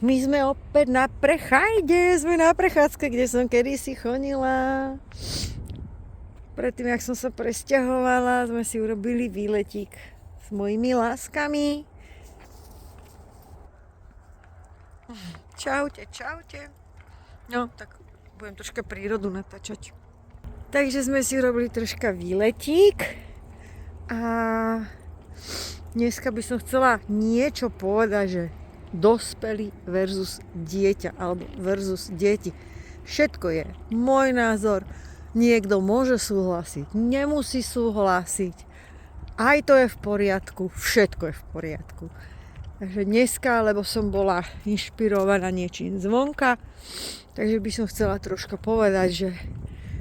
my sme opäť na prechajde, sme na prechádzke, kde som kedysi chodila. Predtým, jak som sa presťahovala, sme si urobili výletík s mojimi láskami. Čaute, čaute. No, tak budem troška prírodu natáčať. Takže sme si urobili troška výletík a dneska by som chcela niečo povedať, že dospelý versus dieťa alebo versus deti. Všetko je môj názor. Niekto môže súhlasiť, nemusí súhlasiť. Aj to je v poriadku, všetko je v poriadku. Takže dneska, lebo som bola inšpirovaná niečím zvonka, takže by som chcela troška povedať, že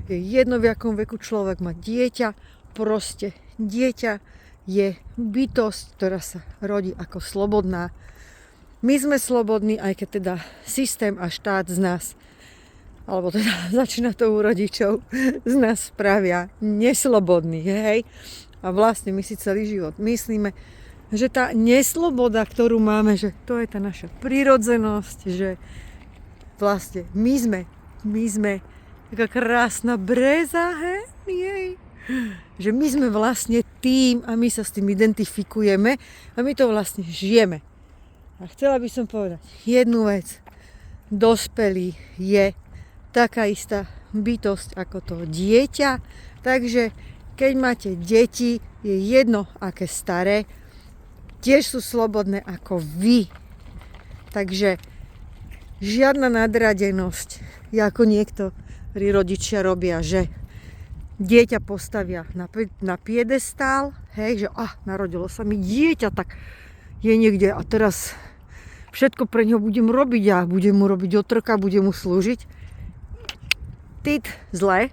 je jedno, v akom veku človek má dieťa. Proste dieťa je bytosť, ktorá sa rodí ako slobodná. My sme slobodní, aj keď teda systém a štát z nás, alebo teda začína to u rodičov, z nás spravia neslobodný, hej? A vlastne my si celý život myslíme, že tá nesloboda, ktorú máme, že to je tá naša prirodzenosť, že vlastne my sme taká krásna breza, hej? Jej. Že my sme vlastne tým a my sa s tým identifikujeme a my to vlastne žijeme. A chcela by som povedať jednu vec. Dospelý je taká istá bytosť ako to dieťa. Takže keď máte deti, je jedno aké staré, tiež sú slobodné ako vy. Takže žiadna nadradenosť, ako niektorí rodičia robia, že dieťa postavia na piedestál, hej, že narodilo sa mi dieťa, tak je niekde a teraz všetko pre ňo budem robiť a budem mu robiť otroka, budem mu slúžiť. Tit, zle.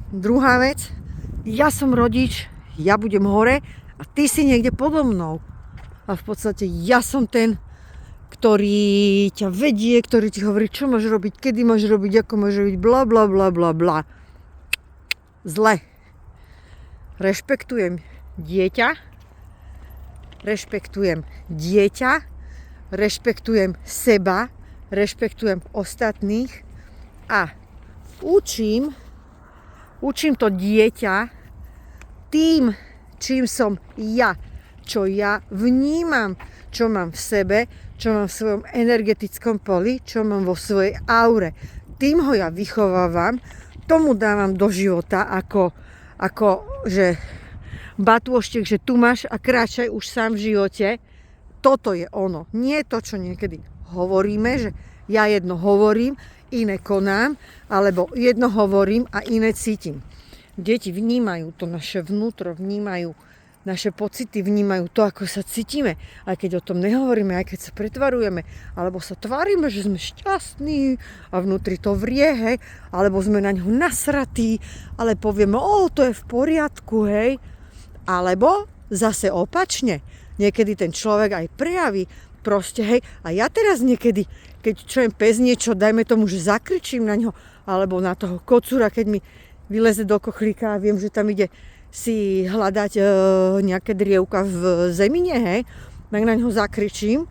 Druhá vec, ja som rodič, ja budem hore a ty si niekde podo mnou. A v podstate ja som ten, ktorý ťa vedie, ktorý ti hovorí, čo máš robiť, kedy máš robiť, ako máš robiť, bla bla bla bla bla. Zle. Rešpektujem dieťa, rešpektujem seba, rešpektujem ostatných a učím to dieťa tým, čím som ja, čo ja vnímam, čo mám v sebe, čo mám v svojom energetickom poli, čo mám vo svojej aure. Tým ho ja vychovávam, tomu dávam do života ako že batôštek, že tu máš a kráčaj už sám v živote. Toto je ono. Nie to, čo niekedy hovoríme, že ja jedno hovorím, iné konám, alebo jedno hovorím a iné cítim. Deti vnímajú to naše vnútro, vnímajú naše pocity, vnímajú to, ako sa cítime. Aj keď o tom nehovoríme, aj keď sa pretvarujeme, alebo sa tvárime, že sme šťastní a vnútri to vrie, hej, alebo sme na ňu nasratí, ale povieme, to je v poriadku, hej. Alebo zase opačne. Niekedy ten človek aj prejaví proste, hej. A ja teraz niekedy, keď čujem pes niečo, dajme tomu, že zakričím na ňo, alebo na toho kocúra, keď mi vyleze do kochlíka a viem, že tam ide si hľadať nejaké drievka v zemine, hej, tak na ňo zakričím,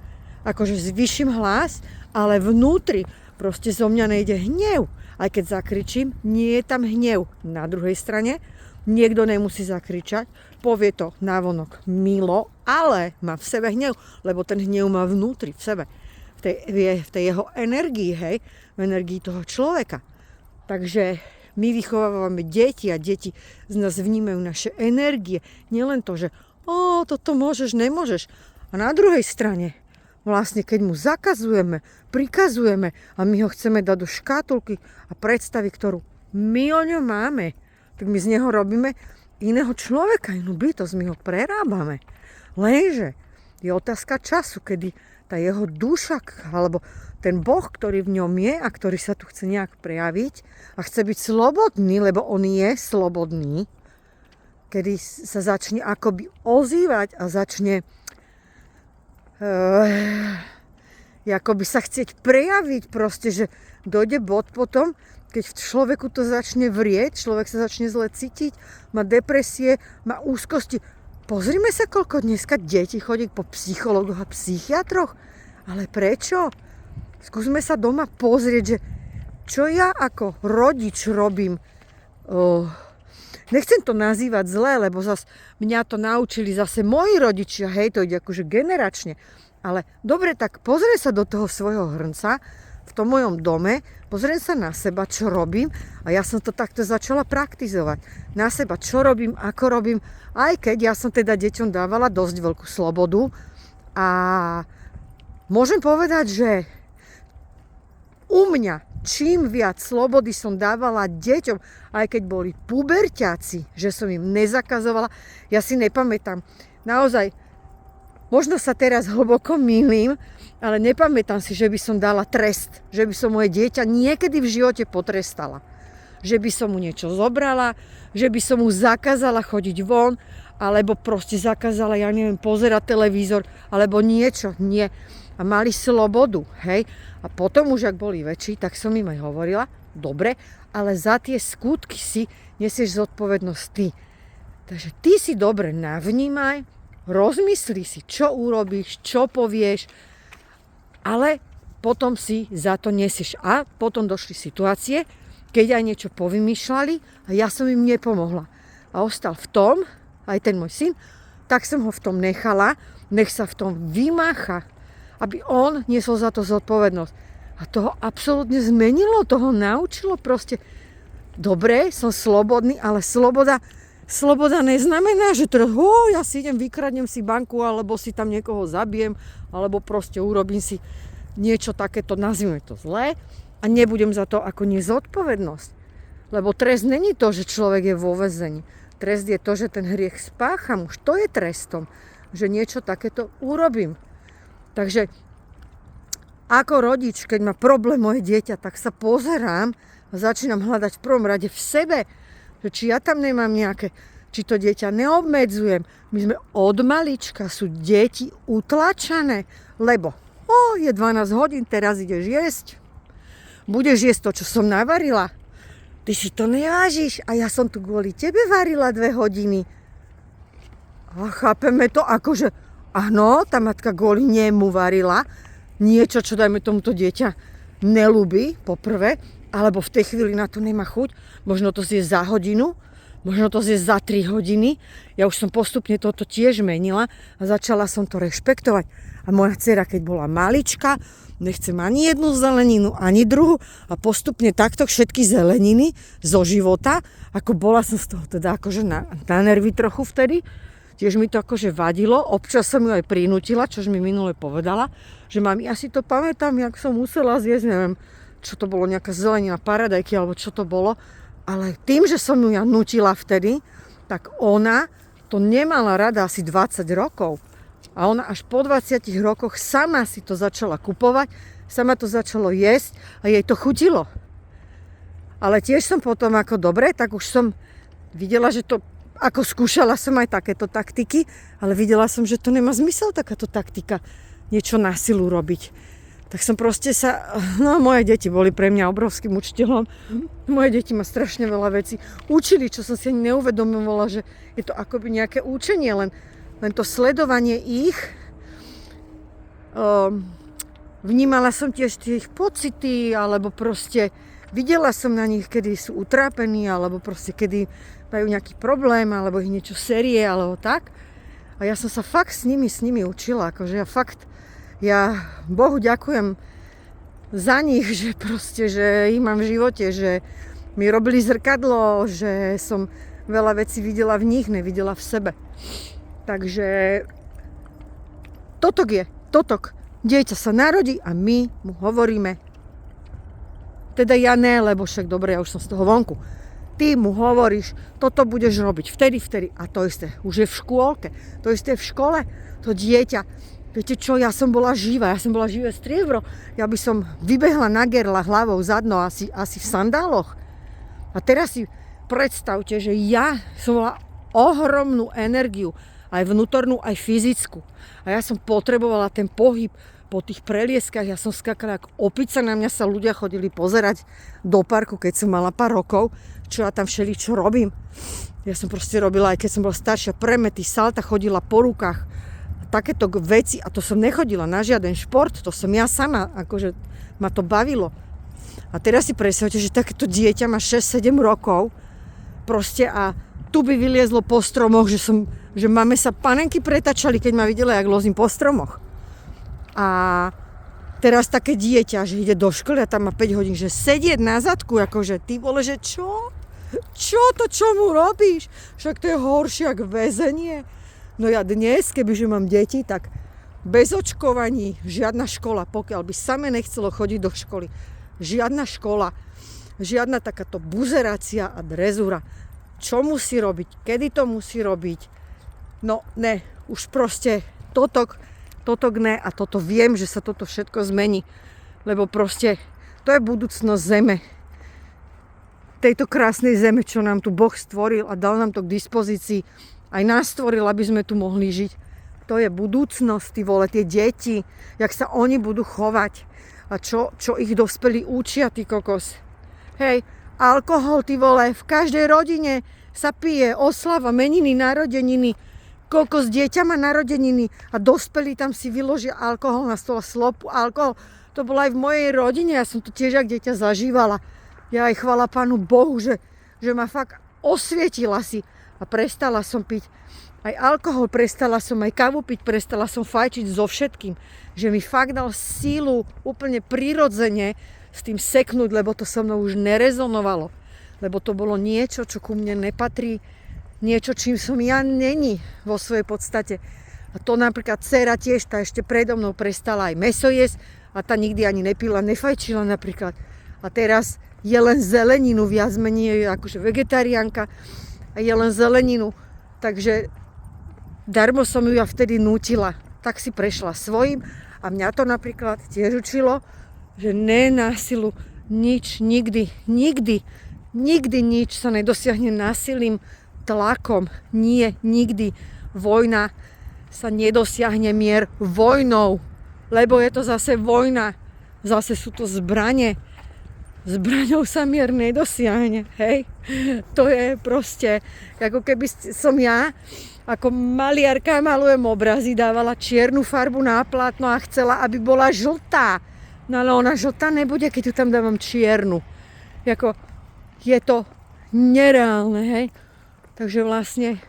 akože zvýšim hlas, ale vnútri proste zo mňa nejde hnev. Aj keď zakričím, nie je tam hnev. Na druhej strane niekto nemusí zakričať, povie to navonok milo, ale má v sebe hnev, lebo ten hnev má vnútri, v sebe. V tej jeho energii, hej, v energii toho človeka. Takže my vychovávame deti a deti z nás vnímajú naše energie. Nielen to, že toto môžeš, nemôžeš. A na druhej strane, vlastne keď mu zakazujeme, prikazujeme a my ho chceme dať do škatulky a predstavy, ktorú my o ňom máme, tak my z neho robíme iného človeka, inú bytosť, my ho prerábame. Lenže je otázka času, kedy tá jeho duša, alebo ten Boh, ktorý v ňom je a ktorý sa tu chce nejak prejaviť a chce byť slobodný, lebo on je slobodný, kedy sa začne akoby ozývať a začne akoby sa chcieť prejaviť proste, že dojde bod potom, keď v človeku to začne vrieť, človek sa začne zle cítiť, má depresie, má úzkosti. Pozrime sa, koľko dneska detí chodí po psychológoch a psychiatroch. Ale prečo? skúsme sa doma pozrieť, že čo ja ako rodič robím. Nechcem to nazývať zle, lebo zase mňa to naučili zase moji rodičia, hej, to ide akože generačne. Ale dobre, tak pozrie sa do toho svojho hrnca v tom mojom dome, pozriem sa na seba, čo robím a ja som to takto začala praktizovať. Na seba, čo robím, ako robím, aj keď ja som teda deťom dávala dosť veľkú slobodu a môžem povedať, že u mňa čím viac slobody som dávala deťom, aj keď boli puberťáci, že som im nezakazovala, ja si nepamätám. Naozaj, možno sa teraz hlboko mýlim, ale nepamätám si, že by som dala trest, že by som moje dieťa niekedy v živote potrestala. Že by som mu niečo zobrala, že by som mu zakázala chodiť von, alebo proste zakázala, ja neviem, pozerať televízor, alebo niečo. Nie. A mali slobodu, hej. A potom už, ak boli väčší, tak som im aj hovorila, dobre, ale za tie skutky si nesieš zodpovednosť ty. Takže ty si dobre navnímaj, rozmysli si, čo urobíš, čo povieš, ale potom si za to nesieš. A potom došli situácie, keď aj niečo povymýšľali a ja som im nepomohla. A ostal v tom, aj ten môj syn, tak som ho v tom nechala, nech sa v tom vymácha, aby on niesol za to zodpovednosť. A to ho absolútne zmenilo, to ho naučilo proste. Dobre, som slobodný, ale sloboda neznamená, že teraz ja si idem, vykradnem si banku, alebo si tam niekoho zabijem, alebo proste urobím si niečo takéto, nazvime to zlé, a nebudem za to ako nezodpovednosť. Lebo trest není to, že človek je vo väzení. Trest je to, že ten hriech spácham. Už to je trestom, že niečo takéto urobím. Takže ako rodič, keď má problém moje dieťa, tak sa pozerám a začínam hľadať v prvom rade v sebe, že či ja tam nemám nejaké, či to dieťa neobmedzujem. My sme od malička, sú deti utlačané, lebo je 12 hodín, teraz ideš jesť. Budeš jesť to, čo som navarila. Ty si to nevážiš a ja som tu kvôli tebe varila 2 hodiny. A chápeme to ako, že áno, tá matka kvôli nemu varila niečo, čo dajme tomuto dieťa nelúbi, poprvé, alebo v tej chvíli na to nemá chuť. Možno to zje za hodinu, možno to zje za 3 hodiny. Ja už som postupne toto tiež menila a začala som to rešpektovať. A moja dcera, keď bola malička, nechcem ani jednu zeleninu, ani druhú a postupne takto všetky zeleniny zo života, ako bola som z toho teda akože na nervy trochu vtedy, tiež mi to akože vadilo, občas som ju aj prinútila, čož mi minule povedala, že mami, ja si to pamätám, jak som musela zjesť, neviem, čo to bolo, nejaká zelenina, paradajky, alebo čo to bolo, ale tým, že som ju ja nutila vtedy, tak ona to nemala rada asi 20 rokov. A ona až po 20 rokoch sama si to začala kupovať, sama to začalo jesť a jej to chutilo. Ale tiež som potom ako dobre, tak už som videla, že to, ako skúšala som aj takéto taktiky, ale videla som, že to nemá zmysel takáto taktika, niečo na silu robiť. Tak som proste moje deti boli pre mňa obrovským učiteľom. Moje deti ma strašne veľa vecí učili, čo som si ani neuvedomovala, že je to akoby nejaké učenie, len to sledovanie ich. Vnímala som tiež tie ich pocity, alebo proste videla som na nich, kedy sú utrápení, alebo proste kedy majú nejaký problém, alebo ich niečo série, alebo tak. A ja som sa fakt s nimi učila, akože ja Bohu ďakujem za nich, že proste, že ich mám v živote, že mi robili zrkadlo, že som veľa vecí videla v nich, nevidela v sebe. Takže totok. Dieťa sa narodí a my mu hovoríme, teda ja ne, lebo však dobre, ja už som z toho vonku. Ty mu hovoríš, toto budeš robiť vtedy a to isté už je v škôlke, to isté v škole, to dieťa. Viete čo, ja som bola živé striebro, ja by som vybehla na gerla hlavou zadno asi v sandáloch. A teraz si predstavte, že ja som mala ohromnú energiu, aj vnútornú, aj fyzickú. A ja som potrebovala ten pohyb po tých prelieskach, ja som skakala ako opica, na mňa sa ľudia chodili pozerať do parku, keď som mala pár rokov, čo ja tam všeličo robím. Ja som proste robila, aj keď som bola staršia, premety, salta, chodila po rukách. takéto veci, a to som nechodila na žiaden šport, to som ja sama, akože ma to bavilo. A teraz si predstavte, že takéto dieťa má 6-7 rokov proste a tu by vyliezlo po stromoch, že máme sa panenky pretačali, keď ma videla, jak lozím po stromoch. A teraz také dieťa, že ide do školy a tam má 5 hodín, že sedieť na zadku, akože ty vole, že čo? Čo mu robíš? Však to je horšie ako väzenie. No ja dnes, kebyže mám deti, tak bez očkovaní žiadna škola, pokiaľ by same nechcelo chodiť do školy. Žiadna škola, žiadna takáto buzerácia a drezúra. Čo musí robiť, kedy to musí robiť. No ne, už proste toto ne a toto viem, že sa toto všetko zmení. Lebo proste to je budúcnosť zeme. Tejto krásnej zeme, čo nám tu Boh stvoril a dal nám to k dispozícii. Aj nás stvoril, aby sme tu mohli žiť. To je budúcnosť, ty vole, tie deti, jak sa oni budú chovať. A čo ich dospelí učia, ty kokos. Hej, alkohol, ty vole, v každej rodine sa pije, oslava, meniny, narodeniny. Kokos, dieťa má narodeniny a dospelí tam si vyložia alkohol na stole, slopu, alkohol. To bolo aj v mojej rodine, ja som to tiež ako dieťa zažívala. Ja aj chvala Pánu Bohu, že ma fakt osvietila si a prestala som piť aj alkohol, prestala som aj kávu piť, prestala som fajčiť so všetkým. Že mi fakt dal sílu úplne prirodzene s tým seknúť, lebo to so mnou už nerezonovalo. Lebo to bolo niečo, čo ku mne nepatrí, niečo, čím som ja není vo svojej podstate. A to napríklad dcera tiež, tá ešte predo mnou prestala aj mäso jesť a tá nikdy ani nepila, nefajčila napríklad. A teraz je len zeleninu, viac menej akože vegetariánka a je len zeleninu. Takže darmo som ju ja vtedy nútila. Tak si prešla svojím a mňa to napríklad tiež učilo, že ne násilu nič, nikdy nič sa nedosiahne násilím, tlakom. Nie, nikdy. Vojna sa nedosiahne mier vojnou, lebo je to zase vojna. Zase sú to zbrane. Zbraňou sa mier nedosiahne, hej. To je proste, ako keby som ja, ako maliarka malujem obrazy, dávala čiernu farbu na plátno a chcela, aby bola žltá. No ale ona žltá nebude, keď ju tam dávam čiernu. Jako, je to nereálne, hej. Takže vlastne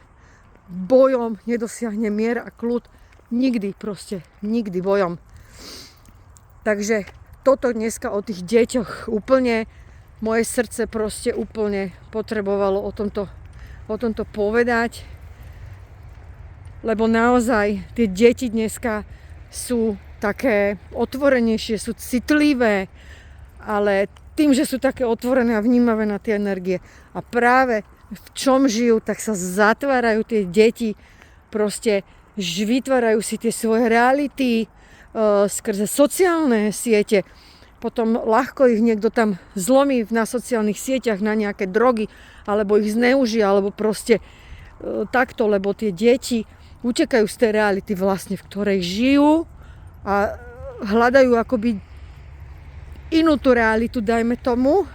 bojom nedosiahne mier a kľud. Nikdy proste, nikdy bojom. Takže toto dneska o tých deťoch úplne, moje srdce proste úplne potrebovalo o tomto povedať. Lebo naozaj tie deti dneska sú také otvorenejšie, sú citlivé, ale tým, že sú také otvorené a vnímavé na tie energie a práve v čom žijú, tak sa zatvárajú tie deti, proste vytvárajú si tie svoje reality skrze sociálne siete. Potom ľahko ich niekto tam zlomí na sociálnych sieťach na nejaké drogy, alebo ich zneužije, alebo proste takto, lebo tie deti utekajú z tej reality vlastne, v ktorej žijú a hľadajú akoby inú tú realitu, dajme tomu,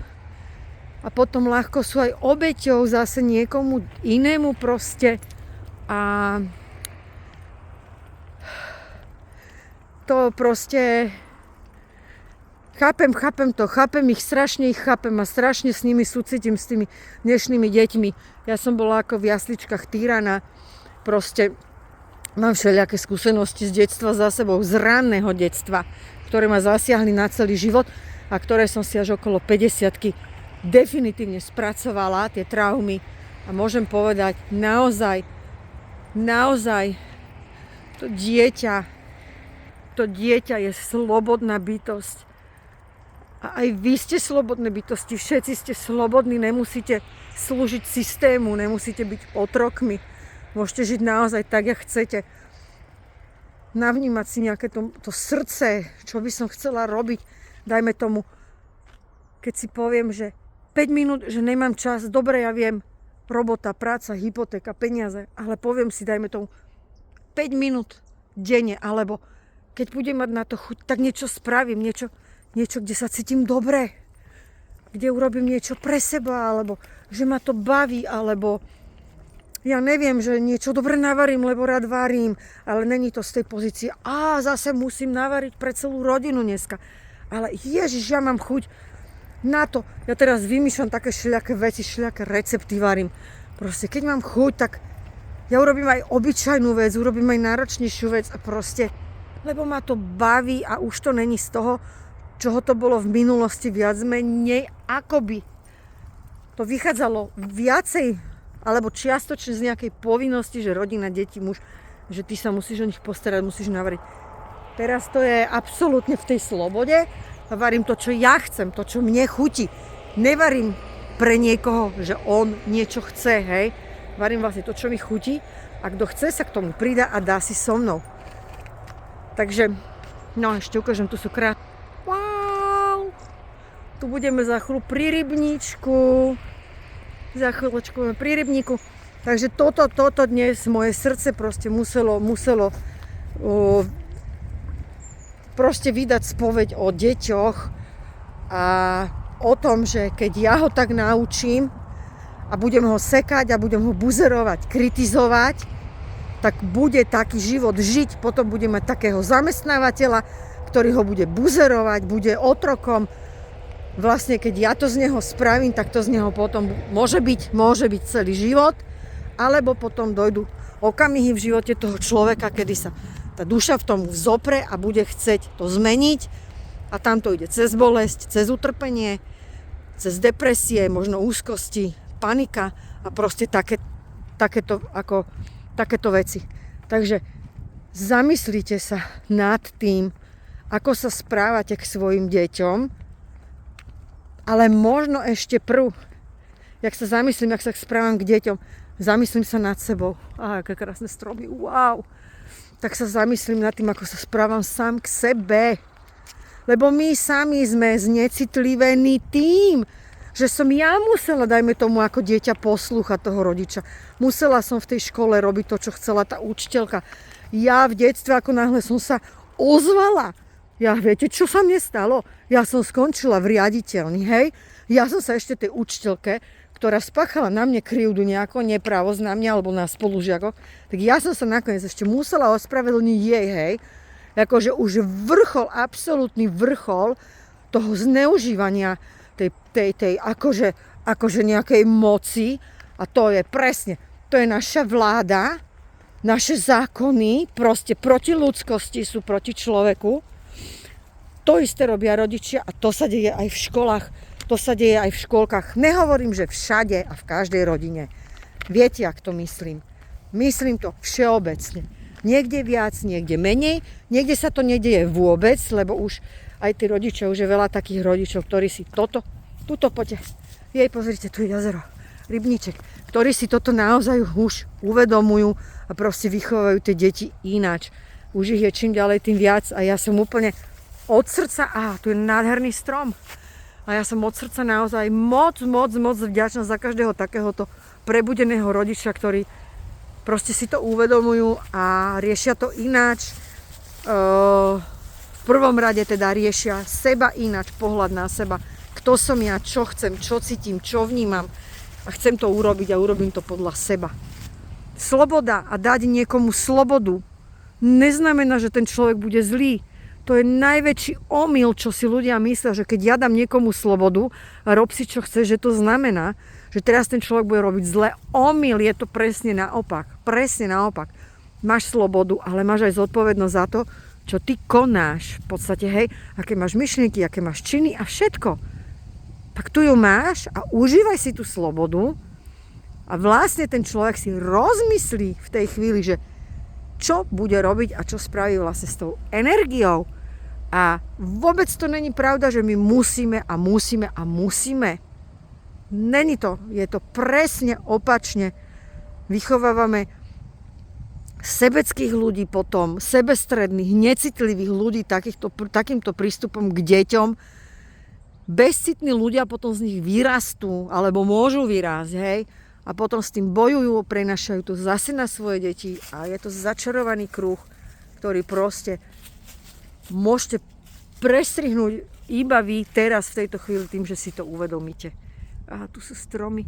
a potom ľahko sú aj obeťou zase niekomu inému proste a to proste chápem ich, strašne ich chápem a strašne s nimi súcitím, s tými dnešnými deťmi. Ja som bola ako v jasličkách týraná, proste mám všelijaké skúsenosti z detstva za sebou, z ranného detstva, ktoré ma zasiahli na celý život a ktoré som si až okolo 50-ky definitívne spracovala, tie traumy. A môžem povedať, naozaj, to dieťa je slobodná bytosť. A aj vy ste slobodné bytosti, všetci ste slobodní, nemusíte slúžiť systému, nemusíte byť otrokmi. Môžete žiť naozaj tak, jak chcete. Navnímať si nejaké to srdce, čo by som chcela robiť. Dajme tomu, keď si poviem, že 5 minút, že nemám čas, dobre, ja viem, robota, práca, hypotéka, peniaze, ale poviem si, dajme tomu, 5 minút denne, alebo keď budem mať na to chuť, tak niečo spravím, niečo, kde sa cítim dobre, kde urobím niečo pre seba, alebo že ma to baví, alebo ja neviem, že niečo dobre navarím, lebo rád varím, ale není to z tej pozície, zase musím navariť pre celú rodinu dneska. Ale Ježiš, ja mám chuť na to. Ja teraz vymýšľam také všelijaké veci, všelijaké recepty varím. Proste, keď mám chuť, tak ja urobím aj obyčajnú vec, urobím aj náročnejšiu vec a proste, lebo ma to baví a už to není z toho, čoho to bolo v minulosti viac menej, akoby to vychádzalo viacej alebo čiastočne z nejakej povinnosti, že rodina, deti, muž, že ty sa musíš o nich postarať, musíš navariť. Teraz to je absolútne v tej slobode a varím to, čo ja chcem, to, čo mne chutí. Nevarím pre niekoho, že on niečo chce, hej. Varím vlastne to, čo mi chutí a kto chce, sa k tomu pridá a dá si so mnou. Takže, no ešte ukážem, tu sú Wow! Tu budeme za chvíľu pri rybníčku. Za chvíľočku pri rybníku. Takže toto dnes moje srdce proste muselo proste vydať spoveď o deťoch a o tom, že keď ja ho tak naučím a budem ho sekať a budem ho buzerovať, kritizovať, tak bude taký život žiť. Potom bude mať takého zamestnávateľa, ktorý ho bude buzerovať, bude otrokom. Vlastne, keď ja to z neho spravím, tak to z neho potom môže byť celý život, alebo potom dojdú okamihy v živote toho človeka, kedy sa tá duša v tom vzopre a bude chceť to zmeniť a tam to ide cez bolesť, cez utrpenie, cez depresie, možno úzkosti, panika a proste takéto veci. Takže zamyslite sa nad tým, ako sa správate k svojim deťom, ale možno ešte jak sa zamyslím, jak sa správam k deťom, zamyslím sa nad sebou. Aké krásne stromy, wow. Tak sa zamyslím nad tým, ako sa správam sám k sebe. Lebo my sami sme znecitlivení tým, že som ja musela, dajme tomu, ako dieťa poslúchať toho rodiča. Musela som v tej škole robiť to, čo chcela tá učiteľka. Ja v detstve, ako náhle som sa ozvala, viete, čo sa mne stalo? Ja som skončila v riaditeľni, hej? Ja som sa ešte tej učiteľke, ktorá spáchala na mne krivdu nejako, neprávosť na mňa alebo na spolužiakov, tak ja som sa nakoniec ešte musela ospravedlniť jej, hej? Akože už absolútny vrchol toho zneužívania tej akože nejakej moci a to je presne, to je naša vláda, naše zákony, proste proti ľudskosti sú proti človeku. To isté robia rodičia a to sa deje aj v školách, to sa deje aj v škôlkach. Nehovorím, že všade a v každej rodine. Viete, ak to myslím? Myslím to všeobecne. Niekde viac, niekde menej, niekde sa to nedeje vôbec, lebo už aj tí rodičia, už je veľa takých rodičov, ktorí si tuto poďte, pozrite, tu je jazero, rybníček, ktorí si toto naozaj už uvedomujú a proste vychovajú tie deti ináč. Už ich je čím ďalej, tým viac a ja som úplne od srdca, tu je nádherný strom. A ja som od srdca naozaj moc vďačná za každého takéhoto prebudeného rodiča, ktorí proste si to uvedomujú a riešia to ináč. V prvom rade teda riešia seba ináč, pohľad na seba. Kto som ja, čo chcem, čo cítim, čo vnímam. A chcem to urobiť a urobím to podľa seba. Sloboda a dať niekomu slobodu neznamená, že ten človek bude zlý. To je najväčší omyl, čo si ľudia myslia, že keď ja dám niekomu slobodu a rob si, čo chceš, že to znamená, že teraz ten človek bude robiť zle. Omyl, je to presne naopak. Presne naopak. Máš slobodu, ale máš aj zodpovednosť za to, čo ty konáš. V podstate, hej, aké máš myšlienky, aké máš činy a všetko. Tak tu ju máš a užívaj si tú slobodu a vlastne ten človek si rozmyslí v tej chvíli, že čo bude robiť a čo spraví vlastne s tou energiou. A vôbec to není pravda, že my musíme. Není to. Je to presne opačne. Vychovávame sebeckých ľudí potom, sebestredných, necitlivých ľudí takýmto prístupom k deťom. Bezcitní ľudia potom z nich vyrastú, alebo môžu vyrásť, hej? A potom s tým bojujú, prenašajú to zase na svoje deti a je to začarovaný kruh, ktorý proste môžete prestrihnúť iba vy teraz v tejto chvíli tým, že si to uvedomíte. Tu sú stromy,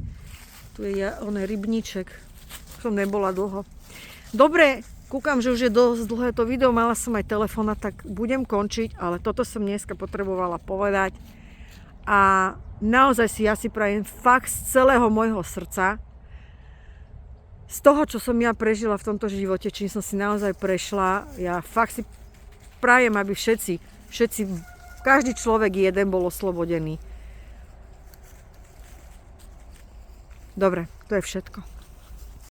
tu je rybníček, som nebola dlho. Dobre, kúkam, že už je dosť dlhé to video, mala som aj telefóna, tak budem končiť, ale toto som dneska potrebovala povedať. A naozaj ja si prajem fakt z celého môjho srdca, z toho, čo som ja prežila v tomto živote, čím som si naozaj prešla, ja fakt si prajem, aby všetci, každý človek jeden bol oslobodený. Dobre, to je všetko.